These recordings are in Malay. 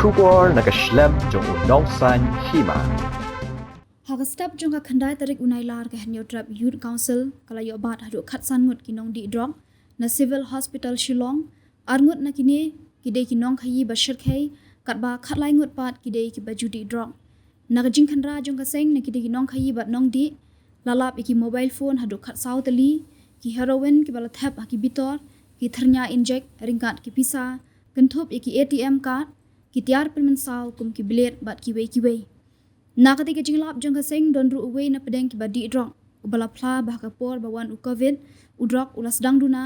Shubor nakaslem jong unongsan hima. Hak step jong ka khandai tarik unai lar ka hanyo trap youth council kala yo bat hadu khatsan ngut kinong di drong na civil hospital Shillong arngut na kini kide kinong khayi bashir khai katba khatlai ngut pat kide ki baju di drong na jing khandra jong ka seng na kide kinong khayi bat nong di lalap iki mobile phone hadu khat saw tali ki heroin ki bala thap ki bitor ki thernya inject ringkat ki pisa kenthop iki ATM card ki tiar pelmen saw kum ki blade bat ki wei na ketika jinglap jong kaseng don ru uwe na pedeng ki badi drong ubala pla bah kapor bawan u covid udrok ulas dang duna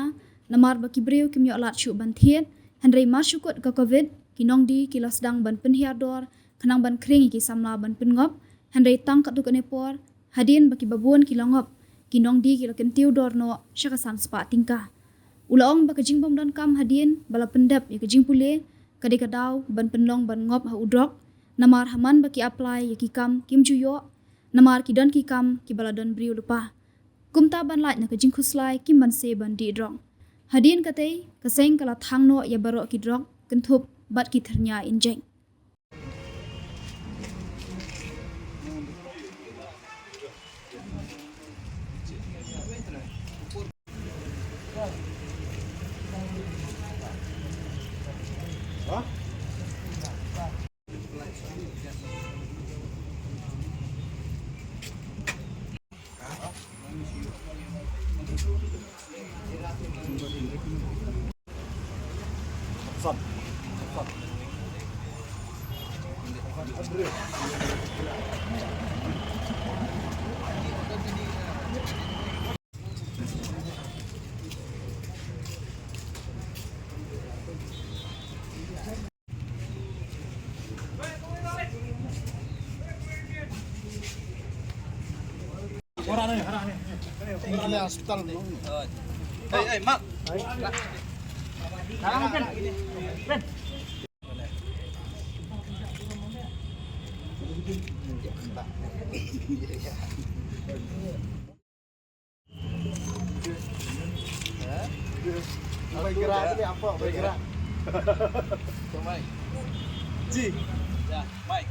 namar ba ki breu ki myo lat chu ban thiet handrei mar shukot ka covid ki nong di ki las dang ban pen hiar dor khanang ban kring ki samla ban pen ngop handrei tang ka tu ka ne por hadin ba ki babon ki langop ki nong di ki la ken tiu dor no shaka san spa tingka ulaong ba ka jingbom don kam hadin bala pendap ya ka jingpule kadika daw ban penlong ban ngop ha udrok namar haman baki apply yaki kam kim juyo namar ki don ki kam ki baladon briu lupa kumta ban lait na ka jing khuslai kim ban se ban di drong hadin katei kaseng kala thangno ya baro ki drong kenthop bat ki thernya injeng Ini hospital nih. Hei, Mak. Sekarang mungkin. Ben. Bergerak ini apa? Bergerak. Coba. Ji. Ya, baik.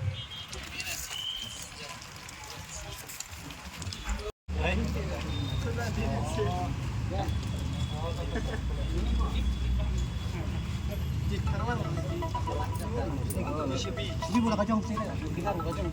Ini bola kacang sini. Kita kacang.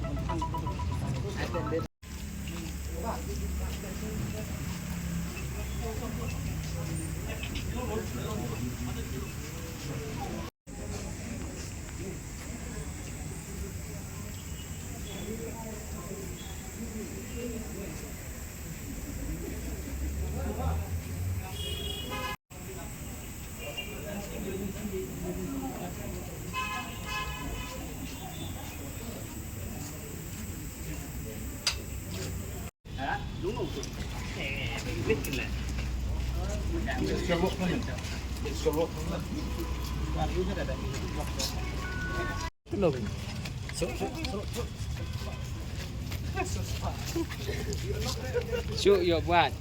Đúng không? Biết cái này. Cho bộ không? Cho bộ không? Và yếu thế là đây. Cái lồng. Shoot your butt.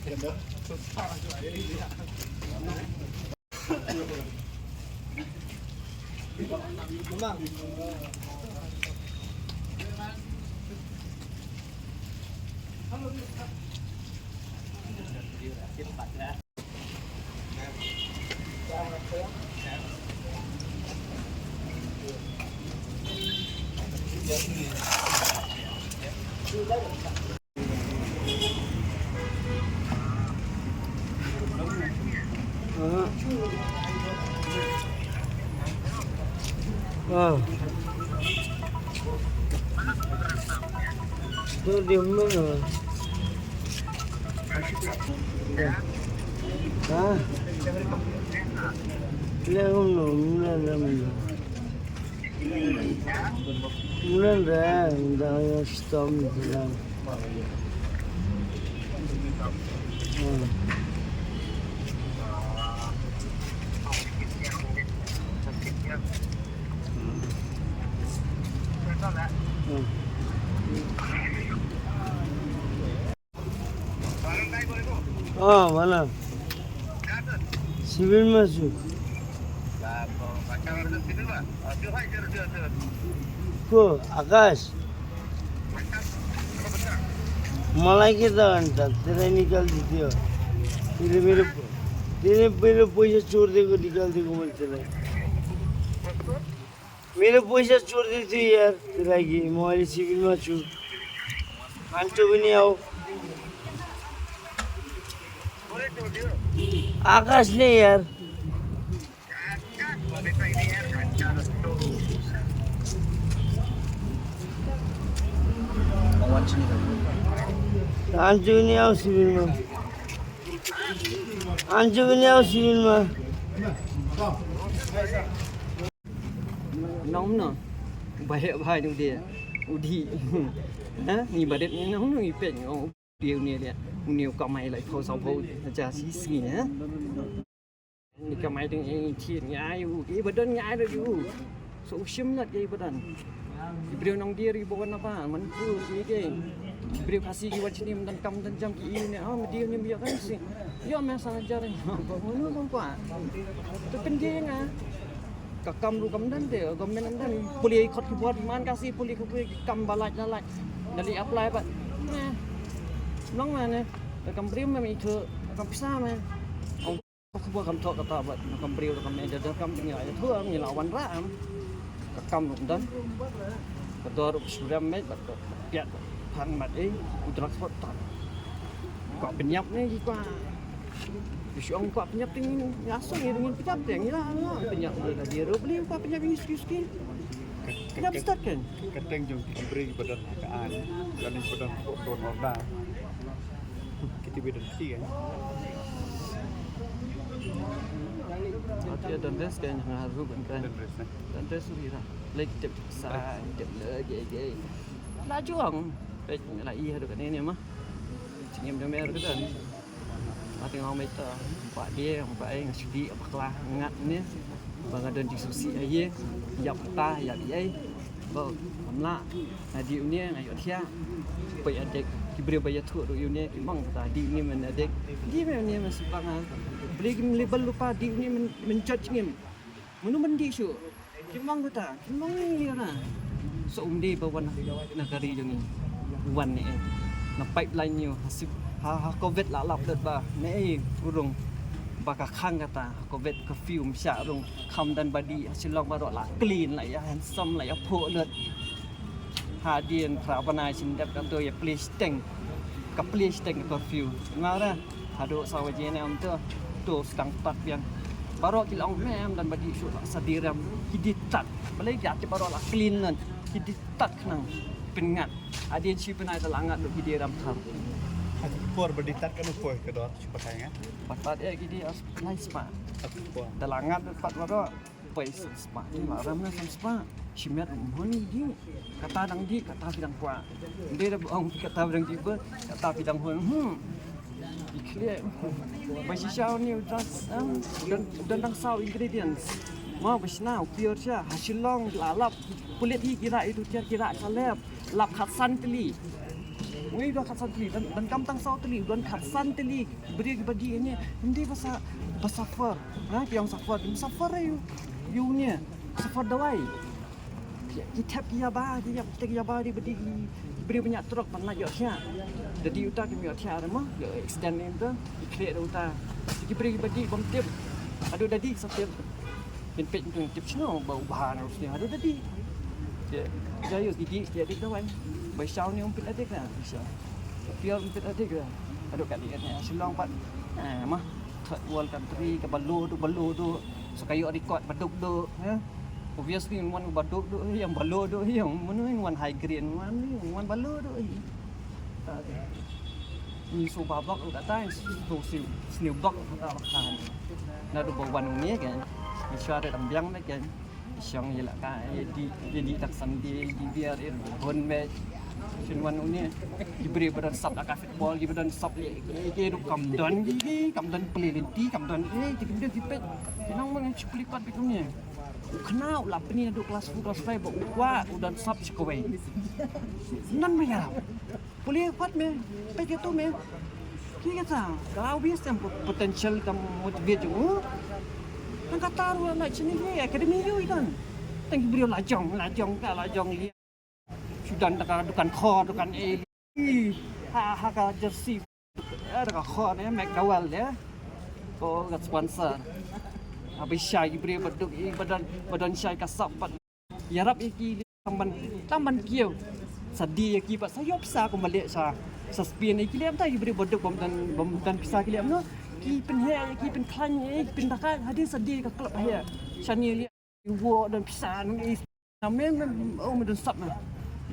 Tôi điểm nữa rồi. Hả? Lên không nổi lên làm gì? Lên ra, đang storm rồi. Mana? Civil masuk. Pakai warna civil, Pak. को आकाश मलाई के त अन्त तेरा निकाल दियो तेरे मेरो पैसा चोर दिएको निकाल दिएको मैले त्यसलाई मेरो पैसा चोर दिएको थियो यार त्यो लागि म अहिले सिभिलमा छु खान्छु पनि आऊ आकाशले यार खान्छु पनि आऊ सिभिलमा खान्छु पनि आऊ सिभिलमा nóng nè bài bài đâu đi đi hả nhìn bài đẹp nóng người bệnh ông điều này nè nhiều cọ mày lại phô sau phô cha xí xí nháนี่ก็หมายถึงเทียนง่ายอยู่อีบัดง่ายเลยอยู่สูชิมนัดยี่บัดอีเบลน้องเดียรีบวันนะป้ามันคือนี่เก่งอีเบลภาษีกี่วันชนิดมันกำตันจำกี่เนี่ยอ๋อมันเดียวเนี่ยมีอะไรสิย่อมแม่สารจารีบอกมันนู้นต้องกว่าจะเป็นยังไงกับกำรูกำนั่นเดี๋ยวกำนั่นนั่นปุริขดขบวนมันก็สิปุริขบวนกำบาลายนั่นแหละdari apply pakน้องมาเนี่ยแต่กำเปรี้ยวไม่มีเธอกำพิซซ่าไหมเขาบอกคำโทษกับตาบัดคำเปรี้ยวกับแม่เดี๋ยวคำยังไงจะเท่ามีเหล่าวันร่ามกับคำหนุ่มดันกับตัวรูปสุดแม่บัดเปียกพันบัดเองอุตรักษณ์ตัดก็เป็นยับนี่ดีกว่าช่วงก็เป็นยับtingin langsung ya dengan penyap yang lah penyap dia beli apa penyap ini sikit penyap start kan kadang jom diberi badan keadaan dan badan don order kita beda kan dia dan tes kan yang harus kan dan tes sudah lek tip sa tip le ge laju ang pe la i ada kan ini mah cingim dia mer kan Mati orang meter, pak dia, pak ai ngasih apa kelah ngat ni, bang ada diskusi aje, yap ta, yap ai, bang amla, di unia ngayon dia, supaya adek diberi bayar tu tu unia, bang tadi ni mana adek, di mana ni masih bangang, beli label lupa di unia mencot ngim, mana mandi su, bang kata, bang ni orang, so di bawa negari jangan, wan ni, nak pipeline ni hasil COVID lah lap det ba nei urung baka khang kata COVID ke film sya urung kham dan badi silong ba la clean la ya handsome la ya pho det hadien prabanai sin dep kan to ya please teng ka please teng ke film ngara hado sawaje ne am to stang tat pian baro kilong mem dan badi su sadiram hiditat balai ya te baro la clean nan hiditat nang pengat adien si penai telangat lu hidiram thar Por berditat kan upoi ke dor sepatanya. Pat gidi as nice pa. Upoi. Dalangan pat waro pai spa. Ni maram na spa. Simet mohon di kata dang di kata bidang kwa. Dia ong kata bidang di ber kata bidang hon. Clear. Basi shao ni dan dang saw ingredients. Mau besna pure sya hasil long lalap kulit kira itu kira salep lap khatsan teli. Wei dah kat santri dan kampung sau teli dan kat santri beri bagi ini nanti bahasa safar nah yang safar you ni safar dawai kita dia ba di beri banyak truk mana yo sia jadi uta kami yo sia mah yo extend itu create uta kita beri bagi bom tip aduh tadi setiap pin tip snow bau bahan harusnya aduh tadi dia gigi dia di kawan Baisau ni umpit adik lah bisa. Pior umpit adik lah. Aduh kali ni silong pat. Mah third world country ke balu tu. So kayu record baduk tu, ya. Obviously one baduk tu yang balu tu yang mana yang one high grade one balu tu. Ni so babak tu kata so snew block kata makan. Nah tu bawan ni kan. Bisa ada tambiang kan. Siang je lah kan. Jadi tak sandi di biar pun match. Sinwan ni diberi badan sub kat football di badan sub ke kamdan peliti kamdan kita dipet kenang mang ciplikat betul ni kenal lah ni ada kelas 5 buat udan sub sekawai nan maya boleh buat me pakai tu me kita kata kalau bisa potential kamu motivate tu kan kata lu nak sini ni akademi you kan tang brio lajong dia. Sudah dukan kho dukan ha ka jersey ada kho ne McDowell ya. Ko gat sponsor. Habis syai brio beduk badan syai kasap pat. Yarap iki tamban kieu. Sadi iki pat sayop sa ko balik sa Spin iki liam ta brio beduk bom dan pisah liam no. Ki pen ki pen klan pen takan hadis sadi ka klub ya. Shani Iwo dan pisah ni namanya dan sap na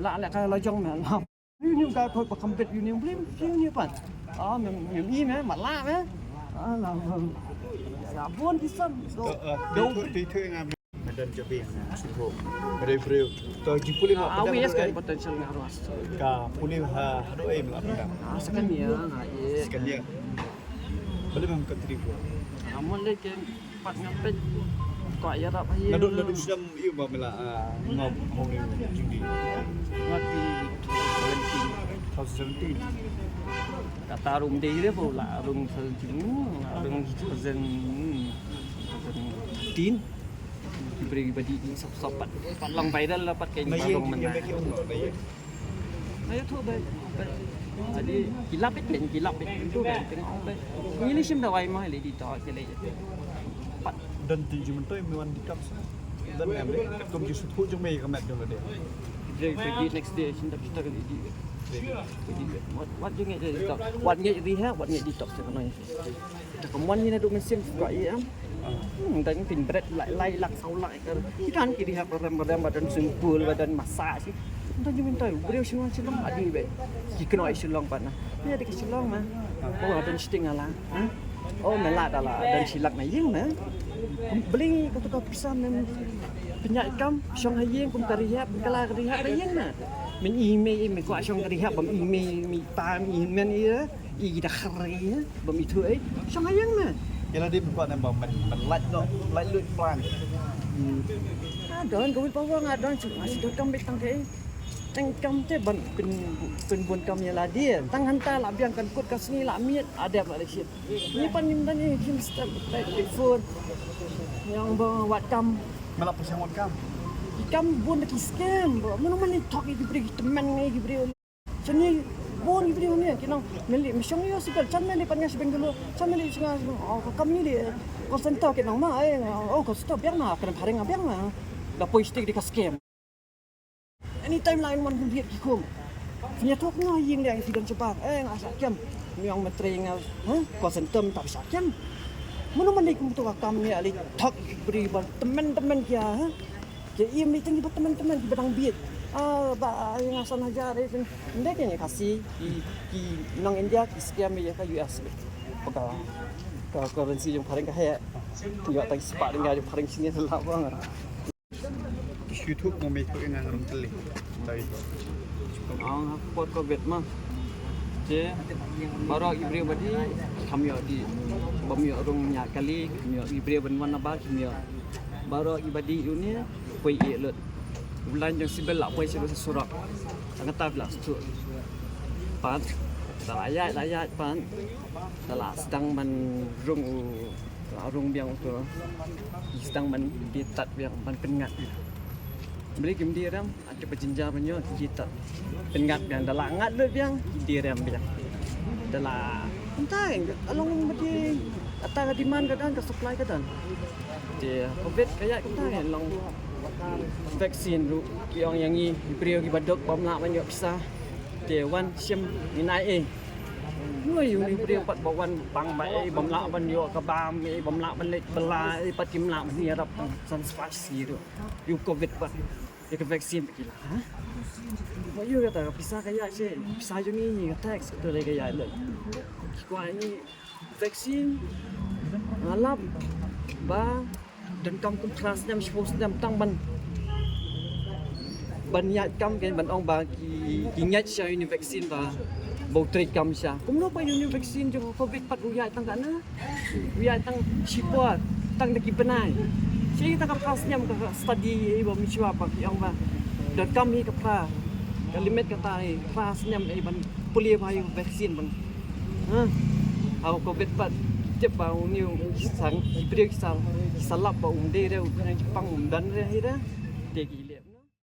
la ka lajong na la ni ka ko compete ni blim ni pan ni mat la la sabun pisang Đi thuê ngam dan jabi suho. Beriu to jipuli ma awias kan potential ngaruas ka puli ha do em la pada. sekan ya ye Sekali. Belum contribute. amun le ke pat ngapet ko ya rap ye Nadu sidam iu ba mela ngom hong ni jingdi. ngati 2017. kata rum de dia pula rum rum tin pribadi sop pat long viral lah pat kayak balong mana ayo tu baik jadi kilap itu kan tengok baik ini sim dah wai mah le di tak ke le pat Dan tinju mentoi mewan di kap. Dan em le kum ji sut jong mei ka mat jong le. dia pergi next day sim dah kita kali di what je ngai di tak what ngai rehab what ngai di tak sebenarnya tak kemuan ni nak duk mesin buat ya dan pin berat lai lak sau lai ke kita kan kiri hak rem badan sempul badan masak sih entah je minta beliau silong adi be jika nak silong pana ni ada silong mah oh ada sting ala oh melat ala dan silak na yeng na beli kau pisah mem penyak kam syong hayeng kum karihap kala karihap yeng na men email me ko syong karihap bam email mi pam men ya i dah khari bam itu syong hayeng na Kira dia buat nambah like no like loot plan. Don kau bawa ngadon cuma sudah kam betang ke kam te ban pen bun kam ya lah dia tang hantar lah biang kan kut kas ni lah miat ada Malaysia ni pan ni tanya him step like before yang bawa kam Melak persangon kam. kam bun lagi scam mana mana talk itu beri teman ni beri sini bon ibri ni kena meli mission yo sikal chan meli panya sebeng dulu chan meli singa kam ni dia ko senta ke nang ma ko stop biang na kena pareng biang na da poi stick di ka scam anytime lain man biat kikum punya tok na ying dia accident cepat ngasak jam yang metring ko sentem tak bisa jam mana mana kum tu kam ni ali tok beri teman-teman dia ke ia meeting teman-teman di bedang biat yang asal aja ada itu, anda kayaknya kasih di nang India, di sekian media ke US, pokok currency yang paling kaya, juga tadi sepak dengan yang paling sini adalah banget. YouTube mau make yang orang teli. Tahu. Pot COVID mah, je baru ibri badi kami di bami orang nyak kali kami ibri benwan apa kami baru ibadi ini pui elut. Bulan yang sibel lah, boleh surat. Sangat tak lah, tu. Pan, layak pan. Dalam sedang rung biang tu, sedang ditat biang pengat. Beli kim dia ram, ada berjenjang banyak ditat pengat biang dalam ngat le biang dia ram biang. Dalam entah, along bagi atas demand kadang ke supply kadang. Dia COVID kayak kita long vaksin ru yang yangi beriau ki badok bom nak banyak pisah dewan sim minai noi yu ni beriau pat bawan pang bai bom nak ban yo ka bam bom nak ban lek bela pat kim nak ni arab san spasi tu yu covid pat ya ke vaksin gila ha mo yu kata pisah kayak je pisah ju ni tax tu le kayak le kuah ni vaksin alap ba dan kampung kelas jam 10 jam tang ban nhạy cam cái ban ông bà ki nhạy sa uni vaksin ba bau tri kam sa kum no pa uni vaksin jo covid pat uyai tang kana uyai tang sipua tang de ki penai si kita ka kelas jam ka study ba mi chua pa ki ông ba dan kami ka pra kalimet kata kelas jam ban pulih ba yu vaksin ban au covid pat cep bau ni sang ibri sang salap bau de Jepang dan re dia gila